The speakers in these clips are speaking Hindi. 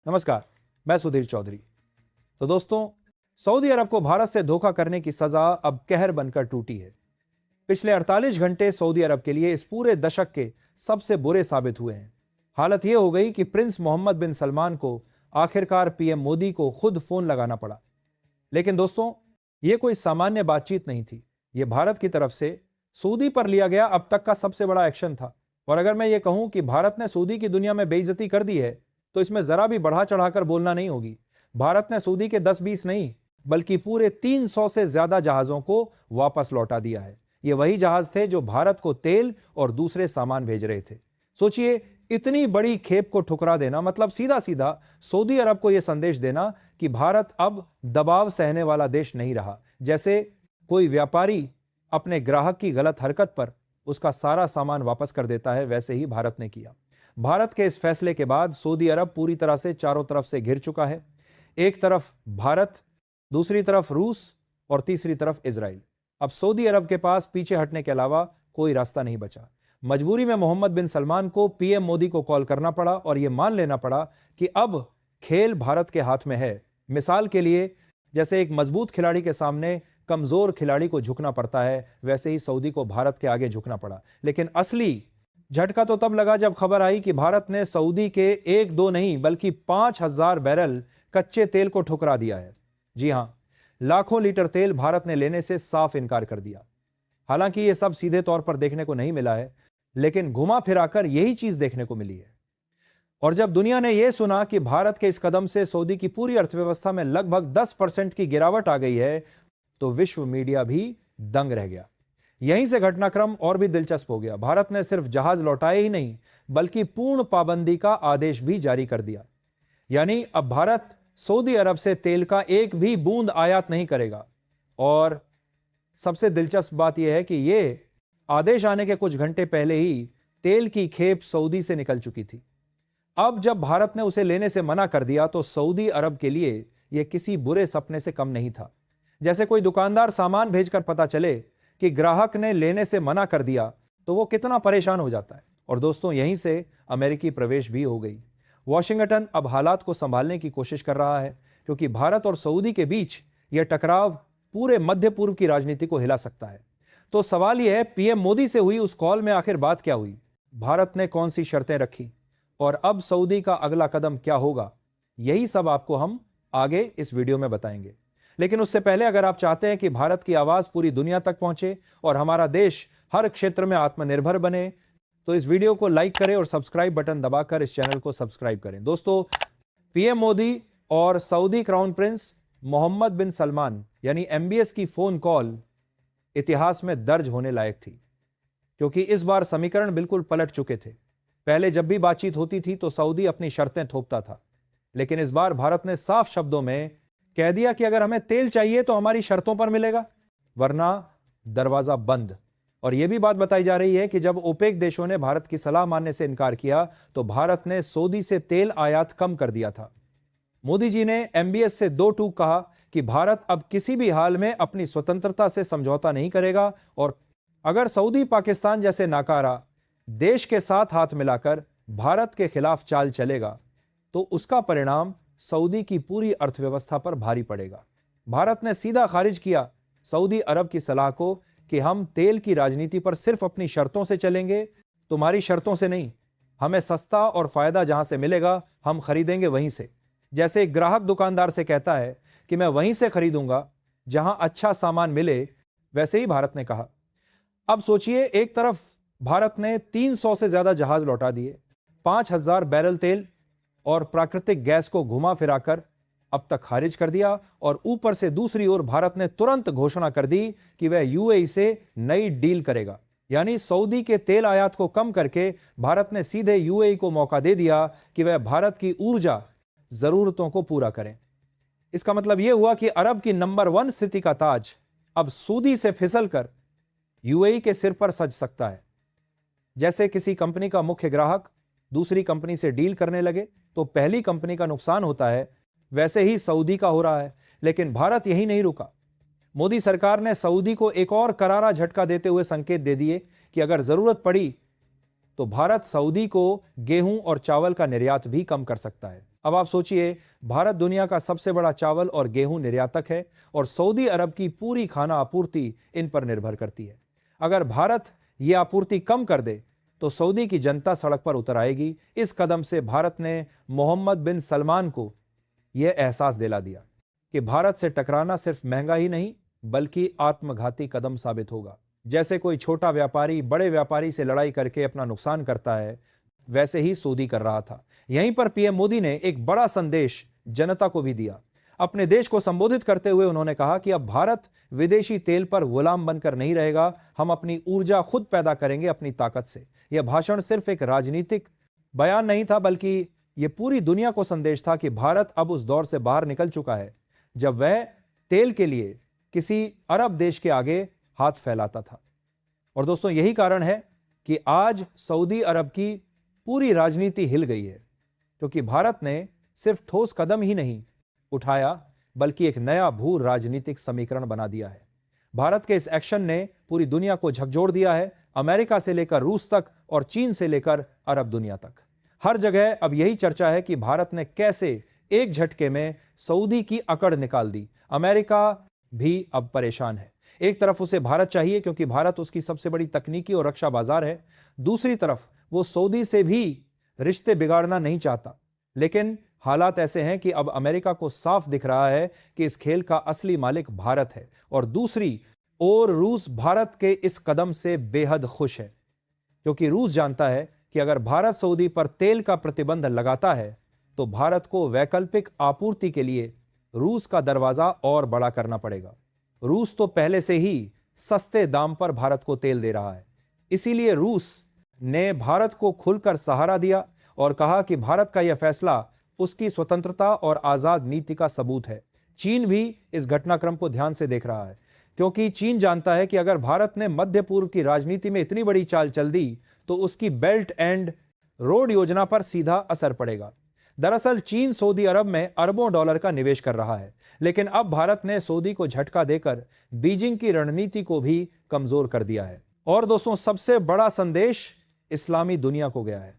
नमस्कार, मैं सुधीर चौधरी। तो दोस्तों, सऊदी अरब को भारत से धोखा करने की सजा अब कहर बनकर टूटी है। पिछले 48 घंटे सऊदी अरब के लिए इस पूरे दशक के सबसे बुरे साबित हुए हैं। हालत यह हो गई कि प्रिंस मोहम्मद बिन सलमान को आखिरकार पीएम मोदी को खुद फोन लगाना पड़ा। लेकिन दोस्तों, यह कोई सामान्य बातचीत नहीं थी। यह भारत की तरफ से सऊदी पर लिया गया अब तक का सबसे बड़ा एक्शन था। और अगर मैं ये कहूं कि भारत ने सऊदी की दुनिया में बेइज्जती कर दी है, तो इसमें जरा भी बढ़ा चढ़ाकर बोलना नहीं होगी। भारत ने सऊदी के 10-20 नहीं, बल्कि पूरे 300 से ज्यादा जहाजों को वापस लौटा दिया है। ये वही जहाज थे जो भारत को तेल और दूसरे सामान भेज रहे थे। सोचिए, इतनी बड़ी खेप को ठुकरा देना मतलब सीधा सीधा सऊदी अरब को यह संदेश देना कि भारत अब दबाव सहने वाला देश नहीं रहा। जैसे कोई व्यापारी अपने ग्राहक की गलत हरकत पर उसका सारा सामान वापस कर देता है, वैसे ही भारत ने किया। भारत के इस फैसले के बाद सऊदी अरब पूरी तरह से चारों तरफ से घिर चुका है। एक तरफ भारत, दूसरी तरफ रूस और तीसरी तरफ इजराइल। अब सऊदी अरब के पास पीछे हटने के अलावा कोई रास्ता नहीं बचा। मजबूरी में मोहम्मद बिन सलमान को पीएम मोदी को कॉल करना पड़ा और यह मान लेना पड़ा कि अब खेल भारत के हाथ में है। मिसाल के लिए, जैसे एक मजबूत खिलाड़ी के सामने कमजोर खिलाड़ी को झुकना पड़ता है, वैसे ही सऊदी को भारत के आगे झुकना पड़ा। लेकिन असली झटका तो तब लगा जब खबर आई कि भारत ने सऊदी के 1-2 नहीं बल्कि 5,000 बैरल कच्चे तेल को ठुकरा दिया है। जी हां, लाखों लीटर तेल भारत ने लेने से साफ इनकार कर दिया। हालांकि यह सब सीधे तौर पर देखने को नहीं मिला है, लेकिन घुमा फिराकर यही चीज देखने को मिली है। और जब दुनिया ने यह सुना कि भारत के इस कदम से सऊदी की पूरी अर्थव्यवस्था में लगभग 10% की गिरावट आ गई है, तो विश्व मीडिया भी दंग रह गया। यहीं से घटनाक्रम और भी दिलचस्प हो गया। भारत ने सिर्फ जहाज लौटाए ही नहीं, बल्कि पूर्ण पाबंदी का आदेश भी जारी कर दिया। यानी अब भारत सऊदी अरब से तेल का एक भी बूंद आयात नहीं करेगा। और सबसे दिलचस्प बात यह है कि यह आदेश आने के कुछ घंटे पहले ही तेल की खेप सऊदी से निकल चुकी थी। अब जब भारत ने उसे लेने से मना कर दिया, तो सऊदी अरब के लिए यह किसी बुरे सपने से कम नहीं था। जैसे कोई दुकानदार सामान भेजकर पता चले कि ग्राहक ने लेने से मना कर दिया, तो वो कितना परेशान हो जाता है। और दोस्तों, यहीं से अमेरिकी प्रवेश भी हो गई। वॉशिंगटन अब हालात को संभालने की कोशिश कर रहा है, क्योंकि भारत और सऊदी के बीच यह टकराव पूरे मध्य पूर्व की राजनीति को हिला सकता है। तो सवाल यह है, पीएम मोदी से हुई उस कॉल में आखिर बात क्या हुई? भारत ने कौन सी शर्तें रखी? और अब सऊदी का अगला कदम क्या होगा? यही सब आपको हम आगे इस वीडियो में बताएंगे। लेकिन उससे पहले, अगर आप चाहते हैं कि भारत की आवाज पूरी दुनिया तक पहुंचे और हमारा देश हर क्षेत्र में आत्मनिर्भर बने, तो इस वीडियो को लाइक करें और सब्सक्राइब बटन दबाकर इस चैनल को सब्सक्राइब करें। दोस्तों, पीएम मोदी और सऊदी क्राउन प्रिंस मोहम्मद बिन सलमान यानी एमबीएस की फोन कॉल इतिहास में दर्ज होने लायक थी, क्योंकि इस बार समीकरण बिल्कुल पलट चुके थे। पहले जब भी बातचीत होती थी तो सऊदी अपनी शर्तें थोपता था, लेकिन इस बार भारत ने साफ शब्दों में कह दिया कि अगर हमें तेल चाहिए तो हमारी शर्तों पर मिलेगा, वरना दरवाजा बंद। और यह भी बात बताई जा रही है कि जब ओपेक देशों ने भारत की सलाह मानने से इनकार किया, तो भारत ने सऊदी से तेल आयात कम कर दिया था। मोदी जी ने एमबीएस से 2 टूक कहा कि भारत अब किसी भी हाल में अपनी स्वतंत्रता से समझौता नहीं करेगा, और अगर सऊदी पाकिस्तान जैसे नाकारा देश के साथ हाथ मिलाकर भारत के खिलाफ चाल चलेगा, तो उसका परिणाम सऊदी की पूरी अर्थव्यवस्था पर भारी पड़ेगा। भारत ने सीधा खारिज किया सऊदी अरब की सलाह को कि हम तेल की राजनीति पर सिर्फ अपनी शर्तों से चलेंगे, तुम्हारी शर्तों से नहीं। हमें सस्ता और फायदा जहां से मिलेगा हम खरीदेंगे वहीं से। जैसे एक ग्राहक दुकानदार से कहता है कि मैं वहीं से खरीदूंगा जहां अच्छा सामान मिले, वैसे ही भारत ने कहा। अब सोचिए, एक तरफ भारत ने 300 से ज्यादा जहाज लौटा दिए, 5,000 बैरल तेल और प्राकृतिक गैस को घुमा फिराकर अब तक खारिज कर दिया, और ऊपर से दूसरी ओर भारत ने तुरंत घोषणा कर दी कि वह यूएई से नई डील करेगा। यानी सऊदी के तेल आयात को कम करके भारत ने सीधे यूएई को मौका दे दिया कि वह भारत की ऊर्जा जरूरतों को पूरा करें। इसका मतलब यह हुआ कि अरब की नंबर 1 स्थिति का ताज अब सऊदी से फिसलकर यूएई के सिर पर सज सकता है। जैसे किसी कंपनी का मुख्य ग्राहक दूसरी कंपनी से डील करने लगे तो पहली कंपनी का नुकसान होता है, वैसे ही सऊदी का हो रहा है। लेकिन भारत यही नहीं रुका। मोदी सरकार ने सऊदी को एक और करारा झटका देते हुए संकेत दे दिए कि अगर जरूरत पड़ी तो भारत सऊदी को गेहूं और चावल का निर्यात भी कम कर सकता है। अब आप सोचिए, भारत दुनिया का सबसे बड़ा चावल और गेहूं निर्यातक है और सऊदी अरब की पूरी खाना आपूर्ति इन पर निर्भर करती है। अगर भारत ये आपूर्ति कम कर दे तो सऊदी की जनता सड़क पर उतर आएगी। इस कदम से भारत ने मोहम्मद बिन सलमान को यह एहसास दिला दिया कि भारत से टकराना सिर्फ महंगा ही नहीं बल्कि आत्मघाती कदम साबित होगा। जैसे कोई छोटा व्यापारी बड़े व्यापारी से लड़ाई करके अपना नुकसान करता है, वैसे ही सऊदी कर रहा था। यहीं पर पीएम मोदी ने एक बड़ा संदेश जनता को भी दिया। अपने देश को संबोधित करते हुए उन्होंने कहा कि अब भारत विदेशी तेल पर गुलाम बनकर नहीं रहेगा, हम अपनी ऊर्जा खुद पैदा करेंगे अपनी ताकत से। यह भाषण सिर्फ एक राजनीतिक बयान नहीं था बल्कि यह पूरी दुनिया को संदेश था कि भारत अब उस दौर से बाहर निकल चुका है जब वह तेल के लिए किसी अरब देश के आगे हाथ फैलाता था। और दोस्तों, यही कारण है कि आज सऊदी अरब की पूरी राजनीति हिल गई है, क्योंकि भारत ने सिर्फ ठोस कदम ही नहीं उठाया बल्कि एक नया भू राजनीतिक समीकरण बना दिया है। भारत के इस एक्शन ने पूरी दुनिया को झकझोर दिया है, अमेरिका से लेकर रूस तक और चीन से लेकर अरब दुनिया तक। हर जगह अब यही चर्चा है कि भारत ने कैसे एक झटके में सऊदी की अकड़ निकाल दी। अमेरिका भी अब परेशान है। एक तरफ उसे भारत चाहिए क्योंकि भारत उसकी सबसे बड़ी तकनीकी और रक्षा बाजार है, दूसरी तरफ वो सऊदी से भी रिश्ते बिगाड़ना नहीं चाहता। लेकिन हालात ऐसे हैं कि अब अमेरिका को साफ दिख रहा है कि इस खेल का असली मालिक भारत है और दूसरी ओर रूस भारत के इस कदम से बेहद खुश है, क्योंकि रूस जानता है कि अगर भारत सऊदी पर तेल का प्रतिबंध लगाता है तो भारत को वैकल्पिक आपूर्ति के लिए रूस का दरवाजा और बड़ा करना पड़ेगा। रूस तो पहले से ही सस्ते दाम पर भारत को तेल दे रहा है, इसीलिए रूस ने भारत को खुलकर सहारा दिया और कहा कि भारत का यह फैसला उसकी स्वतंत्रता और आजाद नीति का सबूत है। चीन भी इस घटनाक्रम को ध्यान से देख रहा है, क्योंकि चीन जानता है कि अगर भारत ने मध्य पूर्व की राजनीति में इतनी बड़ी चाल चल दी तो उसकी बेल्ट एंड रोड योजना पर सीधा असर पड़ेगा। दरअसल चीन सऊदी अरब में अरबों डॉलर का निवेश कर रहा है, लेकिन अब भारत ने सऊदी को झटका देकर बीजिंग की रणनीति को भी कमजोर कर दिया है। और दोस्तों, सबसे बड़ा संदेश इस्लामी दुनिया को गया है।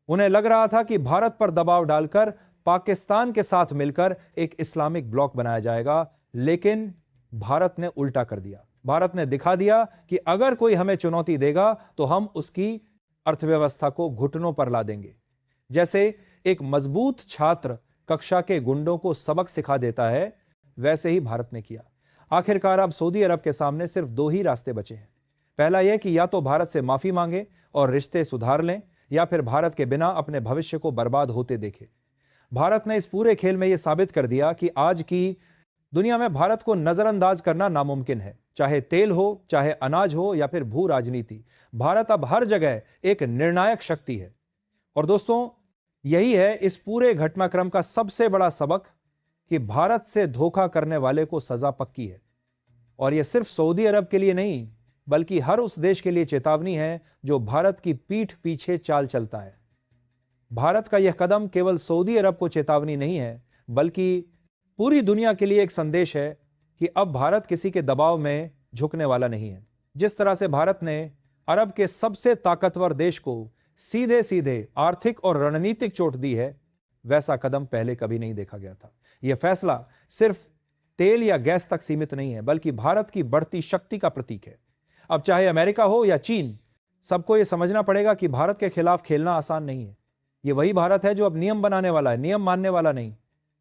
उन्हें लग रहा था कि भारत पर दबाव डालकर पाकिस्तान के साथ मिलकर एक इस्लामिक ब्लॉक बनाया जाएगा, लेकिन भारत ने उल्टा कर दिया। भारत ने दिखा दिया कि अगर कोई हमें चुनौती देगा तो हम उसकी अर्थव्यवस्था को घुटनों पर ला देंगे। जैसे एक मजबूत छात्र कक्षा के गुंडों को सबक सिखा देता है, वैसे ही भारत ने किया। आखिरकार अब सऊदी अरब के सामने सिर्फ दो ही रास्ते बचे हैं। पहला यह कि या तो भारत से माफी मांगे और रिश्ते सुधार लें, या फिर भारत के बिना अपने भविष्य को बर्बाद होते देखे। भारत ने इस पूरे खेल में यह साबित कर दिया कि आज की दुनिया में भारत को नजरअंदाज करना नामुमकिन है। चाहे तेल हो, चाहे अनाज हो या फिर भू राजनीति, भारत अब हर जगह एक निर्णायक शक्ति है। और दोस्तों, यही है इस पूरे घटनाक्रम का सबसे बड़ा सबक कि भारत से धोखा करने वाले को सजा पक्की है। और यह सिर्फ सऊदी अरब के लिए नहीं बल्कि हर उस देश के लिए चेतावनी है जो भारत की पीठ पीछे चाल चलता है। भारत का यह कदम केवल सऊदी अरब को चेतावनी नहीं है बल्कि पूरी दुनिया के लिए एक संदेश है कि अब भारत किसी के दबाव में झुकने वाला नहीं है। जिस तरह से भारत ने अरब के सबसे ताकतवर देश को सीधे सीधे आर्थिक और रणनीतिक चोट दी है, वैसा कदम पहले कभी नहीं देखा गया था। यह फैसला सिर्फ तेल या गैस तक सीमित नहीं है बल्कि भारत की बढ़ती शक्ति का प्रतीक है। अब चाहे अमेरिका हो या चीन, सबको यह समझना पड़ेगा कि भारत के खिलाफ खेलना आसान नहीं है। यह वही भारत है जो अब नियम बनाने वाला है, नियम मानने वाला नहीं।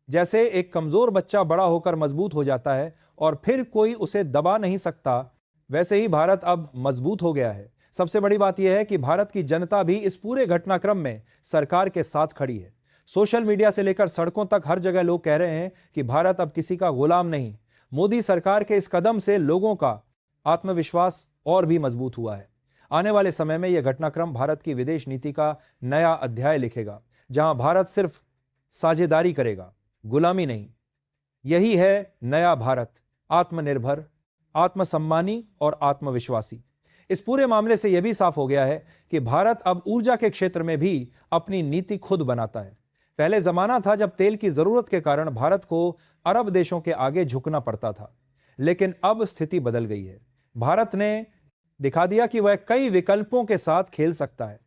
जैसे एक कमजोर बच्चा बड़ा होकर मजबूत हो जाता है और फिर कोई उसे दबा नहीं सकता, वैसे ही भारत अब मजबूत हो गया है। सबसे बड़ी बात यह है कि भारत की जनता भी इस पूरे घटनाक्रम में सरकार के साथ खड़ी है। सोशल मीडिया से लेकर सड़कों तक हर जगह लोग कह रहे हैं कि भारत अब किसी का गुलाम नहीं। मोदी सरकार के इस कदम से लोगों का आत्मविश्वास और भी मजबूत हुआ है। आने वाले समय में यह घटनाक्रम भारत की विदेश नीति का नया अध्याय लिखेगा, जहां भारत सिर्फ साझेदारी करेगा, गुलामी नहीं। यही है नया भारत, आत्मनिर्भर, आत्मसम्मानी और आत्मविश्वासी। इस पूरे मामले से यह भी साफ हो गया है कि भारत अब ऊर्जा के क्षेत्र में भी अपनी नीति खुद बनाता है। पहले जमाना था जब तेल की जरूरत के कारण भारत को अरब देशों के आगे झुकना पड़ता था, लेकिन अब स्थिति बदल गई है। भारत ने दिखा दिया कि वह कई विकल्पों के साथ खेल सकता है।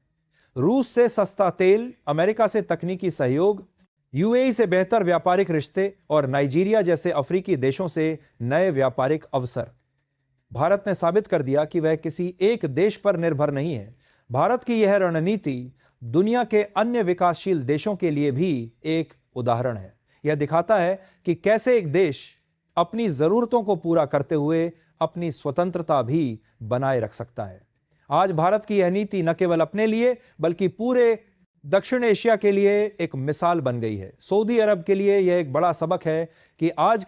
रूस से सस्ता तेल, अमेरिका से तकनीकी सहयोग, यूएई से बेहतर व्यापारिक रिश्ते और नाइजीरिया जैसे अफ्रीकी देशों से नए व्यापारिक अवसर। भारत ने साबित कर दिया कि वह किसी एक देश पर निर्भर नहीं है। भारत की यह रणनीति दुनिया के अन्य विकासशील देशों के लिए भी एक उदाहरण है। यह दिखाता है कि कैसे एक देश अपनी जरूरतों को पूरा करते हुए अपनी स्वतंत्रता भी बनाए रख सकता है। आज भारत की यह नीति न केवल अपने लिए बल्कि पूरे दक्षिण एशिया के लिए एक मिसाल बन गई है। सऊदी अरब के लिए यह एक बड़ा सबक है कि आज